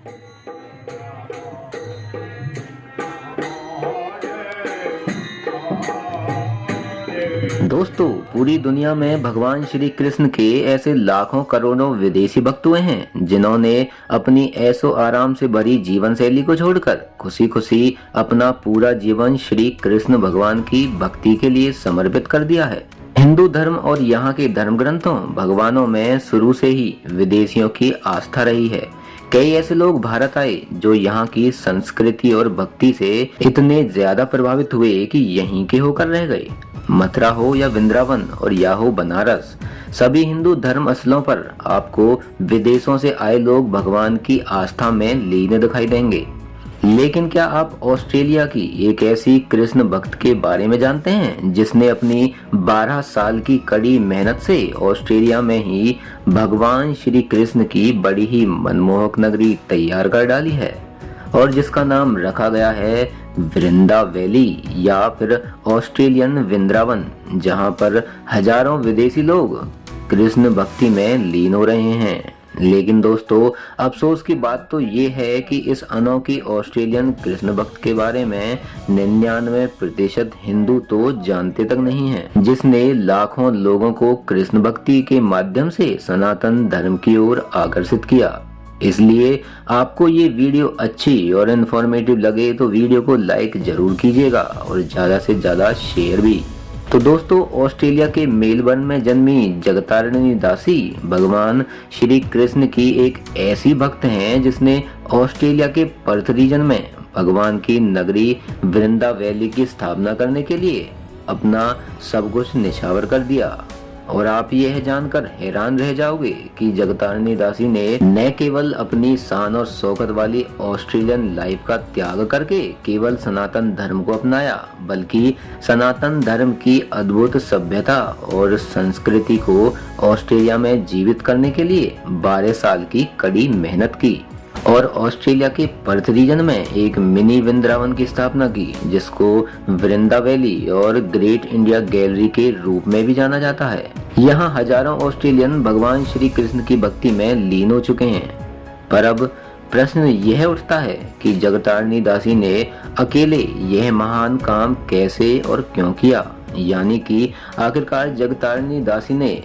दोस्तों, पूरी दुनिया में भगवान श्री कृष्ण के ऐसे लाखों करोड़ों विदेशी भक्त हुए हैं जिन्होंने अपनी ऐशो आराम से भरी जीवन शैली को छोड़कर खुशी खुशी अपना पूरा जीवन श्री कृष्ण भगवान की भक्ति के लिए समर्पित कर दिया है। हिंदू धर्म और यहाँ के धर्म ग्रंथों भगवानों में शुरू से ही विदेशियों की आस्था रही है। कई ऐसे लोग भारत आए जो यहाँ की संस्कृति और भक्ति से इतने ज्यादा प्रभावित हुए कि यहीं के होकर रह गए। मथुरा हो या वृंदावन और या हो बनारस, सभी हिंदू धर्म स्थलों पर आपको विदेशों से आए लोग भगवान की आस्था में लीन दिखाई देंगे। लेकिन क्या आप ऑस्ट्रेलिया की एक ऐसी कृष्ण भक्त के बारे में जानते हैं जिसने अपनी 12 साल की कड़ी मेहनत से ऑस्ट्रेलिया में ही भगवान श्री कृष्ण की बड़ी ही मनमोहक नगरी तैयार कर डाली है और जिसका नाम रखा गया है वृंदा वैली या फिर ऑस्ट्रेलियन वृंदावन, जहां पर हजारों विदेशी लोग कृष्ण भक्ति में लीन हो रहे हैं। लेकिन दोस्तों, अफसोस की बात तो ये है कि इस अनोखी ऑस्ट्रेलियन कृष्ण भक्त के बारे में 99% हिंदू तो जानते तक नहीं हैं, जिसने लाखों लोगों को कृष्ण भक्ति के माध्यम से सनातन धर्म की ओर आकर्षित किया। इसलिए आपको ये वीडियो अच्छी और इन्फॉर्मेटिव लगे तो वीडियो को लाइक जरूर कीजिएगा और ज्यादा से ज्यादा शेयर भी। तो दोस्तों, ऑस्ट्रेलिया के मेलबर्न में जन्मी जगतारिणी दासी भगवान श्री कृष्ण की एक ऐसी भक्त हैं जिसने ऑस्ट्रेलिया के पर्थ रीजन में भगवान की नगरी वृंदा वैली की स्थापना करने के लिए अपना सब कुछ निछावर कर दिया। और आप यह जानकर हैरान रह जाओगे कि जगतारिणी दासी ने न केवल अपनी शान और शौकत वाली ऑस्ट्रेलियन लाइफ का त्याग करके केवल सनातन धर्म को अपनाया, बल्कि सनातन धर्म की अद्भुत सभ्यता और संस्कृति को ऑस्ट्रेलिया में जीवित करने के लिए 12 साल की कड़ी मेहनत की और ऑस्ट्रेलिया के पर्थ रीजन में एक मिनी वृंदावन की स्थापना की, जिसको वृंदा वैली और ग्रेट इंडिया गैलरी के रूप में भी जाना जाता है। यहाँ हजारों ऑस्ट्रेलियन भगवान श्री कृष्ण की भक्ति में लीन हो चुके हैं। पर अब प्रश्न यह उठता है कि जगतारिणी दासी ने अकेले यह महान काम कैसे और क्यों किया, यानी कि आखिरकार जगतारिणी दासी ने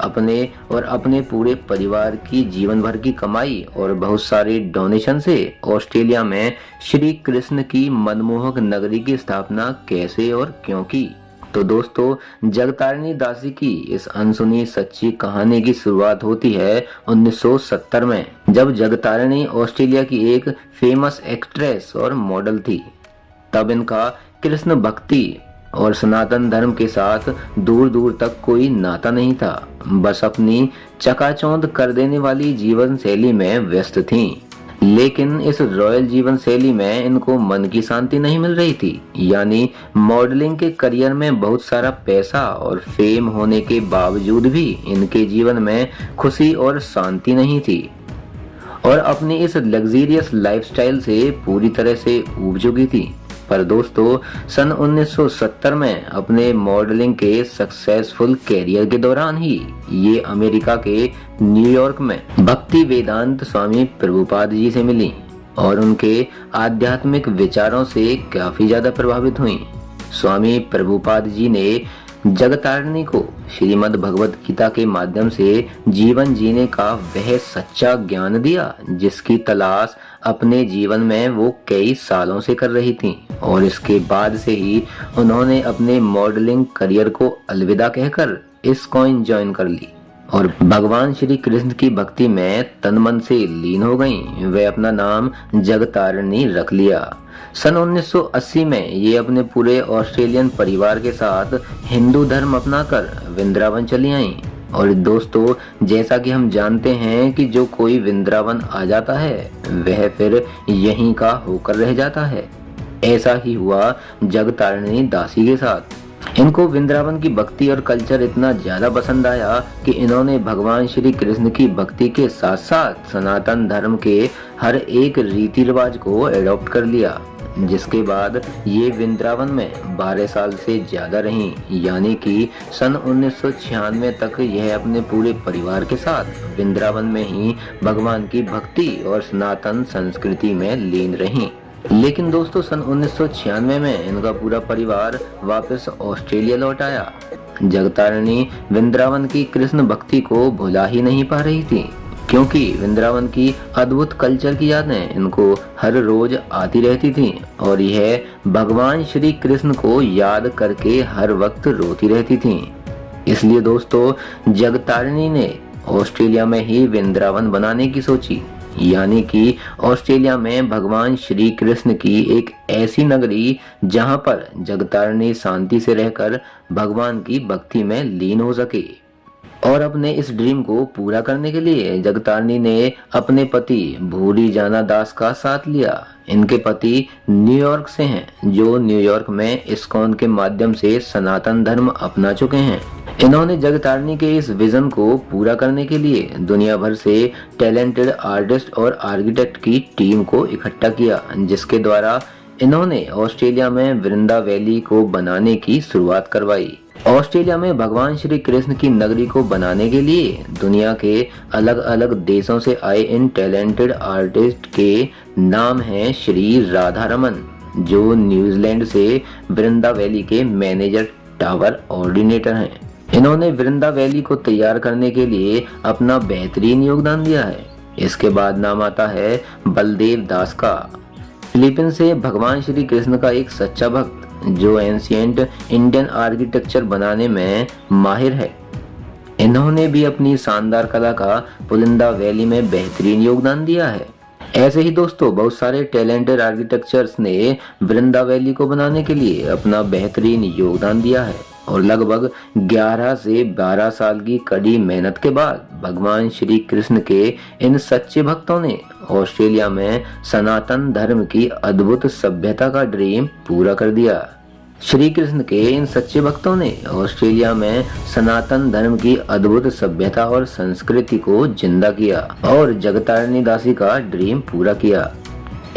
अपने पूरे परिवार की जीवन भर की कमाई और बहुत सारे डोनेशन से ऑस्ट्रेलिया में श्री कृष्ण की मनमोहक नगरी की स्थापना कैसे और क्यों की। तो दोस्तों, जगतारिणी दासी की इस अनसुनी सच्ची कहानी की शुरुआत होती है 1970 में, जब जगतारिणी ऑस्ट्रेलिया की एक फेमस एक्ट्रेस और मॉडल थी। तब इनका कृष्ण भक्ति और सनातन धर्म के साथ दूर दूर तक कोई नाता नहीं था, बस अपनी चकाचौंध कर देने वाली जीवन शैली में व्यस्त थीं। लेकिन इस रॉयल जीवन शैली में इनको मन की शांति नहीं मिल रही थी, यानी मॉडलिंग के करियर में बहुत सारा पैसा और फेम होने के बावजूद भी इनके जीवन में खुशी और शांति नहीं थी और अपनी इस लग्जरियस लाइफस्टाइल से पूरी तरह से ऊब चुकी थी। पर दोस्तों, सन 1970 में अपने मॉडलिंग के सक्सेसफुल कैरियर के दौरान ही ये अमेरिका के न्यूयॉर्क में भक्ति वेदांत स्वामी प्रभुपाद जी से मिली और उनके आध्यात्मिक विचारों से काफी ज्यादा प्रभावित हुई। स्वामी प्रभुपाद जी ने जगतारिणी को श्रीमद् भगवत गीता के माध्यम से जीवन जीने का वह सच्चा ज्ञान दिया जिसकी तलाश अपने जीवन में वो कई सालों से कर रही थी। और इसके बाद से ही उन्होंने अपने मॉडलिंग करियर को अलविदा कहकर इसको ज्वाइन कर ली और भगवान श्री कृष्ण की भक्ति में तन मन से लीन हो गईं। वे अपना नाम जगतारिणी रख लिया। सन 1980 में ये अपने पूरे ऑस्ट्रेलियन परिवार के साथ हिंदू धर्म अपनाकर वृंदावन चली आईं। और दोस्तों, जैसा कि हम जानते हैं कि जो कोई वृंदावन आ जाता है वह फिर यहीं का होकर रह जाता है। ऐसा ही हुआ जगतारिणी दासी के साथ। इनको वृंदावन की भक्ति और कल्चर इतना ज्यादा पसंद आया कि इन्होंने भगवान श्री कृष्ण की भक्ति के साथ साथ सनातन धर्म के हर एक रीति रिवाज को एडॉप्ट कर लिया। जिसके बाद ये वृंदावन में 12 साल से ज्यादा रहीं, यानी कि सन 1996 तक यह अपने पूरे परिवार के साथ वृंदावन में ही भगवान की भक्ति और सनातन संस्कृति में लीन रहीं। लेकिन दोस्तों सन 1996 में इनका पूरा परिवार वापस ऑस्ट्रेलिया लौट आया। जगतारिणी वृंदावन की कृष्ण भक्ति को भुला ही नहीं पा रही थी, क्योंकि वृंदावन की अद्भुत कल्चर की यादें इनको हर रोज आती रहती थीं और यह भगवान श्री कृष्ण को याद करके हर वक्त रोती रहती थीं। इसलिए दोस्तों जगतारिणी ने ऑस्ट्रेलिया में ही वृंदावन बनाने की सोची, यानी कि ऑस्ट्रेलिया में भगवान श्री कृष्ण की एक ऐसी नगरी जहां पर जगतारिणी शांति से रहकर भगवान की भक्ति में लीन हो सके। और अपने इस ड्रीम को पूरा करने के लिए जगतारिणी ने अपने पति भूरी जाना दास का साथ लिया। इनके पति न्यूयॉर्क से हैं, जो न्यूयॉर्क में इस्कॉन के माध्यम से सनातन धर्म अपना चुके हैं। इन्होंने जगतारिणी के इस विजन को पूरा करने के लिए दुनिया भर से टैलेंटेड आर्टिस्ट और आर्किटेक्ट की टीम को इकट्ठा किया, जिसके द्वारा इन्होंने ऑस्ट्रेलिया में वृंदा वैली को बनाने की शुरुआत करवाई। ऑस्ट्रेलिया में भगवान श्री कृष्ण की नगरी को बनाने के लिए दुनिया के अलग अलग देशों से आए इन टैलेंटेड आर्टिस्ट के नाम हैं श्री राधा रमन, जो न्यूजीलैंड से वृंदा वैली के मैनेजर टावर ऑर्डिनेटर हैं। इन्होंने वृंदा वैली को तैयार करने के लिए अपना बेहतरीन योगदान दिया है। इसके बाद नाम आता है बलदेव दास का, फिलीपींस से भगवान श्री कृष्ण का एक सच्चा भक्त, जो एंशिएंट इंडियन आर्किटेक्चर बनाने में माहिर है। इन्होंने भी अपनी शानदार कला का पुलिंदा वैली में बेहतरीन योगदान दिया है। ऐसे ही दोस्तों बहुत सारे टैलेंटेड आर्किटेक्चर्स ने वृंदा वैली को बनाने के लिए अपना बेहतरीन योगदान दिया है और लगभग 11 से 12 साल की कड़ी मेहनत के बाद भगवान श्री कृष्ण के इन सच्चे भक्तों ने ऑस्ट्रेलिया में सनातन धर्म की अद्भुत सभ्यता का ड्रीम पूरा कर दिया। श्री कृष्ण के इन सच्चे भक्तों ने ऑस्ट्रेलिया में सनातन धर्म की अद्भुत सभ्यता और संस्कृति को जिंदा किया और जगतारिणी दासी का ड्रीम पूरा किया।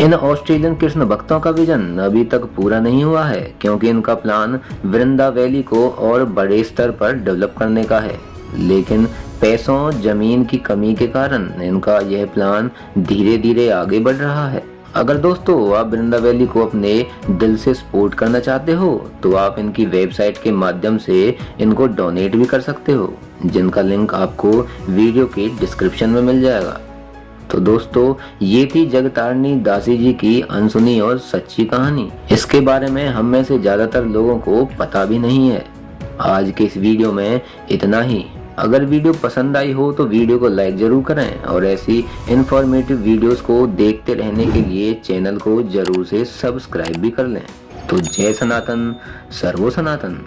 इन ऑस्ट्रेलियन कृष्ण भक्तों का विजन अभी तक पूरा नहीं हुआ है, क्योंकि इनका प्लान वृंदा वैली को और बड़े स्तर पर डेवलप करने का है। लेकिन पैसों जमीन की कमी के कारण इनका यह प्लान धीरे धीरे आगे बढ़ रहा है। अगर दोस्तों आप वृंदा वैली को अपने दिल से सपोर्ट करना चाहते हो तो आप इनकी वेबसाइट के माध्यम से इनको डोनेट भी कर सकते हो, जिनका लिंक आपको वीडियो के डिस्क्रिप्शन में मिल जाएगा। तो दोस्तों ये थी जगतारिणी दासी जी की अनसुनी और सच्ची कहानी। इसके बारे में हम में से ज्यादातर लोगों को पता भी नहीं है। आज के इस वीडियो में इतना ही। अगर वीडियो पसंद आई हो तो वीडियो को लाइक जरूर करें और ऐसी इंफॉर्मेटिव वीडियोस को देखते रहने के लिए चैनल को जरूर से सब्सक्राइब भी कर लें। तो जय सनातन, सर्वो सनातन।